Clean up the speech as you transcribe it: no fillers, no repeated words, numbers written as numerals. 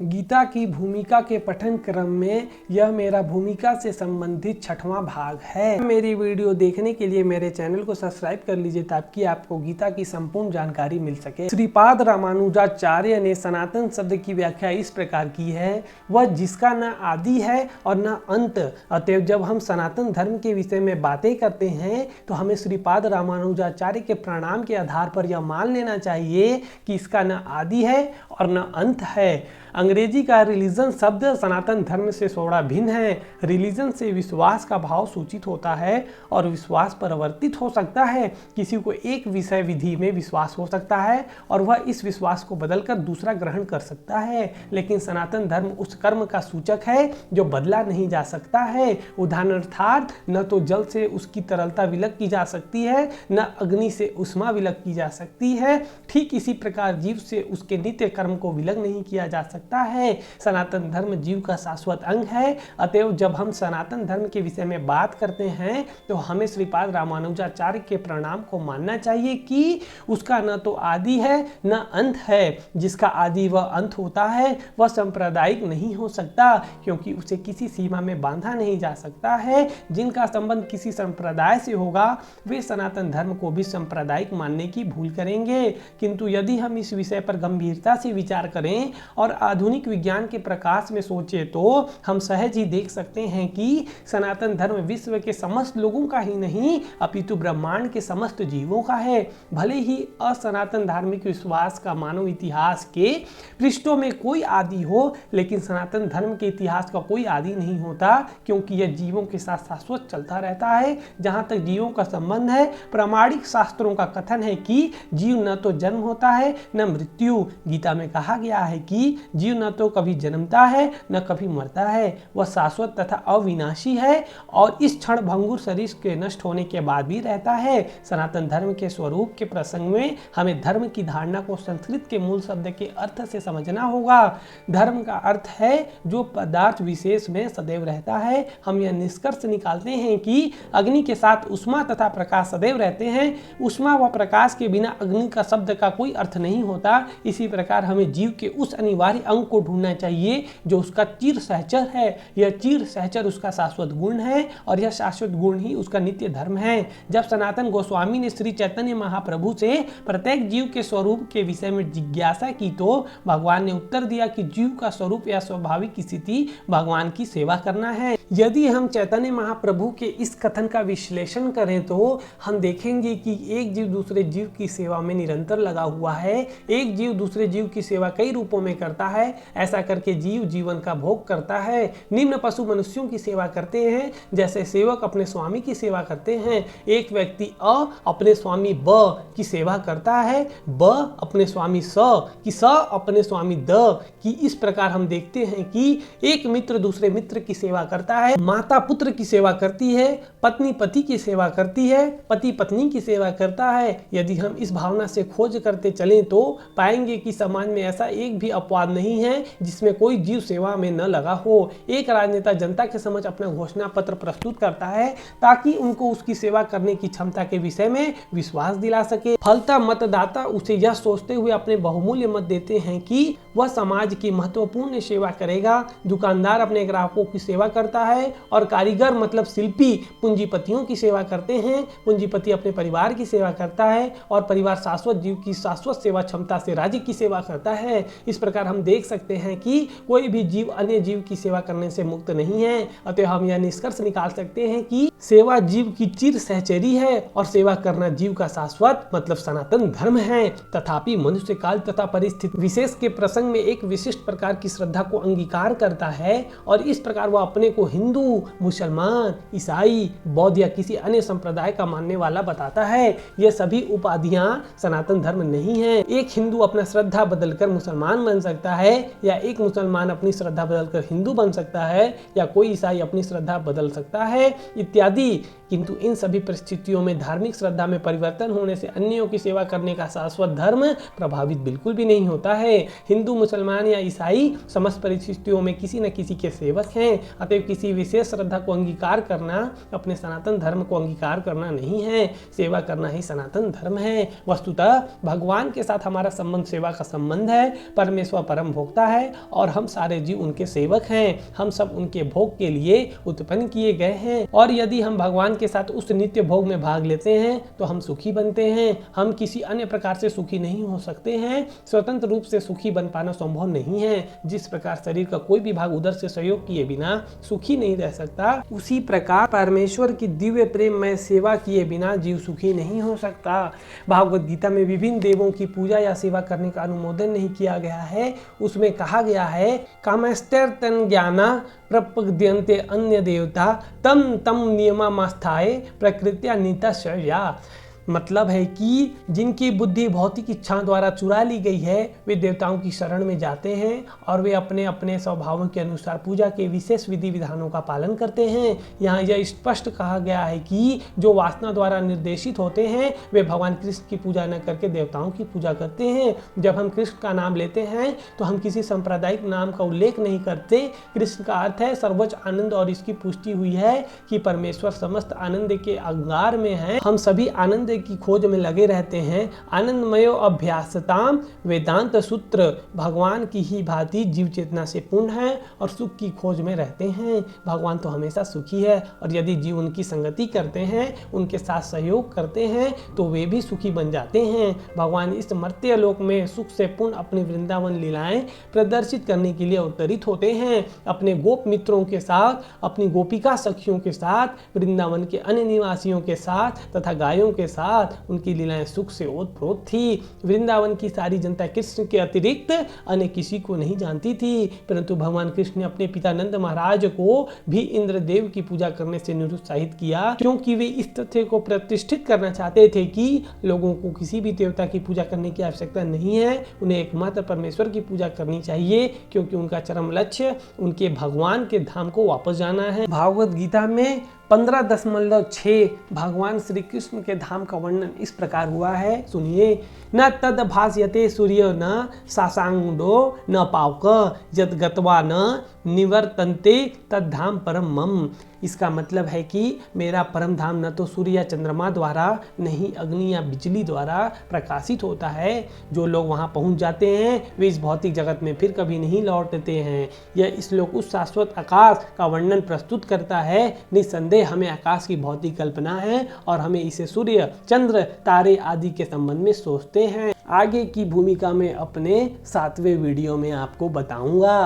गीता की भूमिका के पठन क्रम में यह मेरा भूमिका से संबंधित 6वां भाग है। मेरी वीडियो देखने के लिए मेरे चैनल को सब्सक्राइब कर लीजिए ताकि आपको गीता की संपूर्ण जानकारी मिल सके। श्रीपाद रामानुजाचार्य ने सनातन शब्द की व्याख्या इस प्रकार की है, वह जिसका न आदि है और न अंत। अतएव जब हम सनातन धर्म के विषय में बातें करते हैं तो हमें श्रीपाद रामानुजाचार्य के प्रणाम के आधार पर यह मान लेना चाहिए कि इसका न आदि है और न अंत है। अंग्रेजी का रिलीजन शब्द सनातन धर्म से थोड़ा भिन्न है। रिलीजन से विश्वास का भाव सूचित होता है और विश्वास परिवर्तित हो सकता है। किसी को एक विषय विधि में विश्वास हो सकता है और वह इस विश्वास को बदलकर दूसरा ग्रहण कर सकता है, लेकिन सनातन धर्म उस कर्म का सूचक है जो बदला नहीं जा सकता है। उदाहरणार्थ न तो जल से उसकी तरलता विलक की जा सकती है, न अग्नि से उष्मा विलक की जा सकती है। ठीक इसी प्रकार जीव से उसके नित्य कर्म को विलक नहीं किया जा सकता है। सनातन धर्म जीव का शाश्वत अंग है। अतएव जब हम सनातन धर्म के विषय में बात करते हैं तो हमें श्रीपाद रामानुजाचार्य के प्रणाम को मानना चाहिए कि उसका न तो आदि है न अंत है। जिसका आदि व अंत होता है वह सांप्रदायिक नहीं हो सकता, क्योंकि उसे किसी सीमा में बांधा नहीं जा सकता है। जिनका संबंध किसी संप्रदाय से होगा वे सनातन धर्म को भी सांप्रदायिक मानने की भूल करेंगे। किंतु यदि हम इस विषय पर गंभीरता से विचार करें और आधुनिक विज्ञान के प्रकाश में सोचे तो हम सहज ही देख सकते हैं कि सनातन धर्म विश्व के समस्त लोगों का ही नहीं अपितु ब्रह्मांड के समस्त जीवों का है। भले ही असनातन धार्मिक विश्वास का मानव इतिहास के पृष्ठों में कोई आदि हो, लेकिन सनातन धर्म के इतिहास का कोई आदि नहीं होता, क्योंकि यह जीवों के साथ शाश्वत चलता रहता है। जहां तक जीवों का संबंध है, प्रामाणिक शास्त्रों का कथन है कि जीव न तो जन्म होता है न मृत्यु। गीता में कहा गया है कि जीव न तो कभी जन्मता है न कभी मरता है, वह शाश्वत तथा अविनाशी है और इस क्षण भंगुर शरीर के नष्ट होने के बाद भी रहता है। सनातन धर्म के स्वरूप के प्रसंग में हमें धर्म की धारणा को संस्कृत के मूल शब्द के अर्थ से समझना होगा। धर्म का अर्थ है जो पदार्थ विशेष में सदैव रहता है। हम यह निष्कर्ष निकालते हैं कि अग्नि के साथ उष्मा तथा प्रकाश सदैव रहते हैं। उष्मा व प्रकाश के बिना अग्नि का शब्द का कोई अर्थ नहीं होता। इसी प्रकार हमें जीव के उस अनिवार्य अंग को ढूंढना चाहिए जो उसका चिर सहचर है। यह चिर सहचर उसका शाश्वत गुण है और यह शाश्वत गुण ही उसका नित्य धर्म है। जब सनातन गोस्वामी ने श्री चैतन्य महाप्रभु से प्रत्येक जीव के स्वरूप के विषय में जिज्ञासा की तो भगवान ने उत्तर दिया कि जीव का स्वरूप या स्वाभाविक स्थिति भगवान की सेवा करना है। यदि हम चैतन्य महाप्रभु के इस कथन का विश्लेषण करें तो हम देखेंगे कि एक जीव दूसरे जीव की सेवा में निरंतर लगा हुआ है। एक जीव दूसरे जीव की सेवा कई रूपों में करता है। ऐसा करके जीव जीवन का भोग करता है। निम्न पशु मनुष्यों की सेवा करते हैं, जैसे सेवक अपने स्वामी की सेवा करते हैं। एक व्यक्ति अ अपने स्वामी ब की सेवा करता है, ब अपने स्वामी स की, स अपने स्वामी द की। इस प्रकार हम देखते हैं कि एक मित्र दूसरे मित्र की सेवा करता है, माता पुत्र की सेवा करती है, पत्नी पति की सेवा करती है, पति पत्नी की सेवा करता है। यदि हम इस भावना से खोज करते चलें तो पाएंगे कि समाज में ऐसा एक भी अपवाद नहीं है जिसमें कोई जीव सेवा में न लगा हो। एक राजनेता जनता के समक्ष अपना घोषणा पत्र प्रस्तुत करता है ताकि उनको उसकी सेवा करने की क्षमता के विषय में विश्वास दिला सके। फलतः मतदाता उसे यह सोचते हुए अपने बहुमूल्य मत देते हैं कि वह समाज की महत्वपूर्ण सेवा करेगा। दुकानदार अपने ग्राहकों की सेवा करता है और कारीगर मतलब शिल्पी पूंजीपतियों की सेवा करते हैं। पूंजीपति अपने परिवार की सेवा करता है और परिवार शाश्वत जीव की शाश्वत सेवा क्षमता से राज्य की सेवा करता है। इस प्रकार हम देख सकते हैं कि कोई भी जीव अन्य जीव की सेवा करने से मुक्त नहीं है। अतः हम यह निष्कर्ष निकाल सकते हैं कि सेवा जीव की चिर सहचरी है और सेवा करना जीव का शाश्वत मतलब सनातन धर्म है। तथापि मनुष्य काल तथा परिस्थिति विशेष के प्रसंग में एक विशिष्ट प्रकार की श्रद्धा को अंगीकार करता है और इस प्रकार वह अपने को हिंदू, मुसलमान, ईसाई, बौद्ध या किसी अन्य संप्रदाय का मानने वाला बताता है। ये सभी उपाधियां सनातन धर्म नहीं है। एक हिंदू अपना श्रद्धा बदलकर मुसलमान बन सकता है, या एक मुसलमान अपनी श्रद्धा बदलकर हिंदू बन सकता है, या कोई ईसाई अपनी श्रद्धा बदल सकता है इत्यादि। किंतु इन सभी परिस्थितियों में धार्मिक श्रद्धा में परिवर्तन होने से अन्यों की सेवा करने का शाश्वत धर्म प्रभावित बिल्कुल भी नहीं होता है। हिंदू, मुसलमान या ईसाई समस्त परिस्थितियों में किसी न किसी के सेवक हैं। अतएव किसी विशेष श्रद्धा को अंगीकार करना अपने सनातन धर्म को अंगीकार करना नहीं है। सेवा करना ही सनातन धर्म है। वस्तुतः भगवान के साथ हमारा संबंध सेवा का संबंध है। परमेश्वर परम परम भोक्ता है और हम सारे जीव उनके सेवक हैं। हम सब उनके भोग के लिए उत्पन्न किए गए हैं और यदि हम भगवान के साथ उस नित्य भोग में भाग लेते हैं तो हम सुखी बनते हैं। हम किसी अन्य प्रकार से सुखी नहीं हो सकते हैं। स्वतंत्र रूप से सुखी बन पाना संभव नहीं है। जिस प्रकार शरीर का कोई भी भाग उधर से सहयोग किए बिना सुखी नहीं रह सकता, उसी प्रकार परमेश्वर की दिव्य प्रेम में सेवा किए बिना जीव सुखी नहीं हो सकता। भागवत गीता में विभिन्न देवों की पूजा या सेवा करने का अनुमोदन नहीं किया गया है। उसमें कहा गया है, कामस्तेर्तन ज्ञाना प्रपद्यन्ते अन्य देवता तम तम नियमास्थाए प्रकृत्या नीतशया। मतलब है कि जिनकी बुद्धि भौतिक इच्छाओं द्वारा चुरा ली गई है वे देवताओं की शरण में जाते हैं और वे अपने अपने स्वभावों के अनुसार पूजा के विशेष विधि विधानों का पालन करते हैं। यहाँ यह स्पष्ट कहा गया है कि जो वासना द्वारा निर्देशित होते हैं वे भगवान कृष्ण की पूजा न करके देवताओं की पूजा करते हैं। जब हम कृष्ण का नाम लेते हैं तो हम किसी सांप्रदायिक नाम का उल्लेख नहीं करते। कृष्ण का अर्थ है सर्वोच्च आनंद और इसकी पुष्टि हुई है कि परमेश्वर समस्त आनंद के अंगार में है। हम सभी आनंद की खोज में लगे रहते हैं। आनंदमयो अभ्यासताम वेदांत सूत्र भगवान की ही भांति जीव चेतना से पूर्ण है और सुख की खोज में रहते हैं। भगवान तो हमेशा सुखी है और यदि जीव उनकी संगति करते हैं, उनके साथ सहयोग करते हैं तो वे भी सुखी बन जाते हैं। भगवान इस मर्त्य लोक में सुख से पूर्ण अपनी वृंदावन लीलाएं प्रदर्शित करने के लिए अवतरित होते हैं। अपने गोप मित्रों के साथ, अपनी गोपिका सखियों के साथ, वृंदावन के अन्य निवासियों के साथ तथा गायों के साथ उनकी लीलाएं सुख से ओतप्रोत थी। वृंदावन की सारी जनता कृष्ण के अतिरिक्त अन्य किसी को नहीं जानती थी, परंतु भगवान कृष्ण ने अपने पिता नंद महाराज को भी इंद्रदेव की पूजा करने से निरुत्साहित किया, क्योंकि वे इस तथ्य को प्रतिष्ठित करना चाहते थे कि लोगों को किसी भी देवता की पूजा करने की आवश्यकता नहीं है। उन्हें एकमात्र परमेश्वर की पूजा करनी चाहिए, क्योंकि उनका चरम लक्ष्य उनके भगवान के धाम को वापस जाना है। भागवत गीता में 15.6 भगवान श्री कृष्ण के धाम का वर्णन इस प्रकार हुआ है, सुनिए। न तद भास्यते सूर्य न सासांगो न पावक यद गत्वा न निवर्तन्ते तद धाम परम मम। इसका मतलब है कि मेरा परम धाम न तो सूर्य या चंद्रमा द्वारा, नहीं अग्नि या बिजली द्वारा प्रकाशित होता है। जो लोग वहां पहुंच जाते हैं वे इस भौतिक जगत में फिर कभी नहीं लौटते हैं। यह इस श्लोक उस शाश्वत आकाश का वर्णन प्रस्तुत करता है। निस्संदेह हमें आकाश की भौतिक कल्पना है और हमें इसे सूर्य, चंद्र, तारे आदि के संबंध में सोचते हैं। आगे की भूमिका में अपने 7वें वीडियो में आपको बताऊंगा।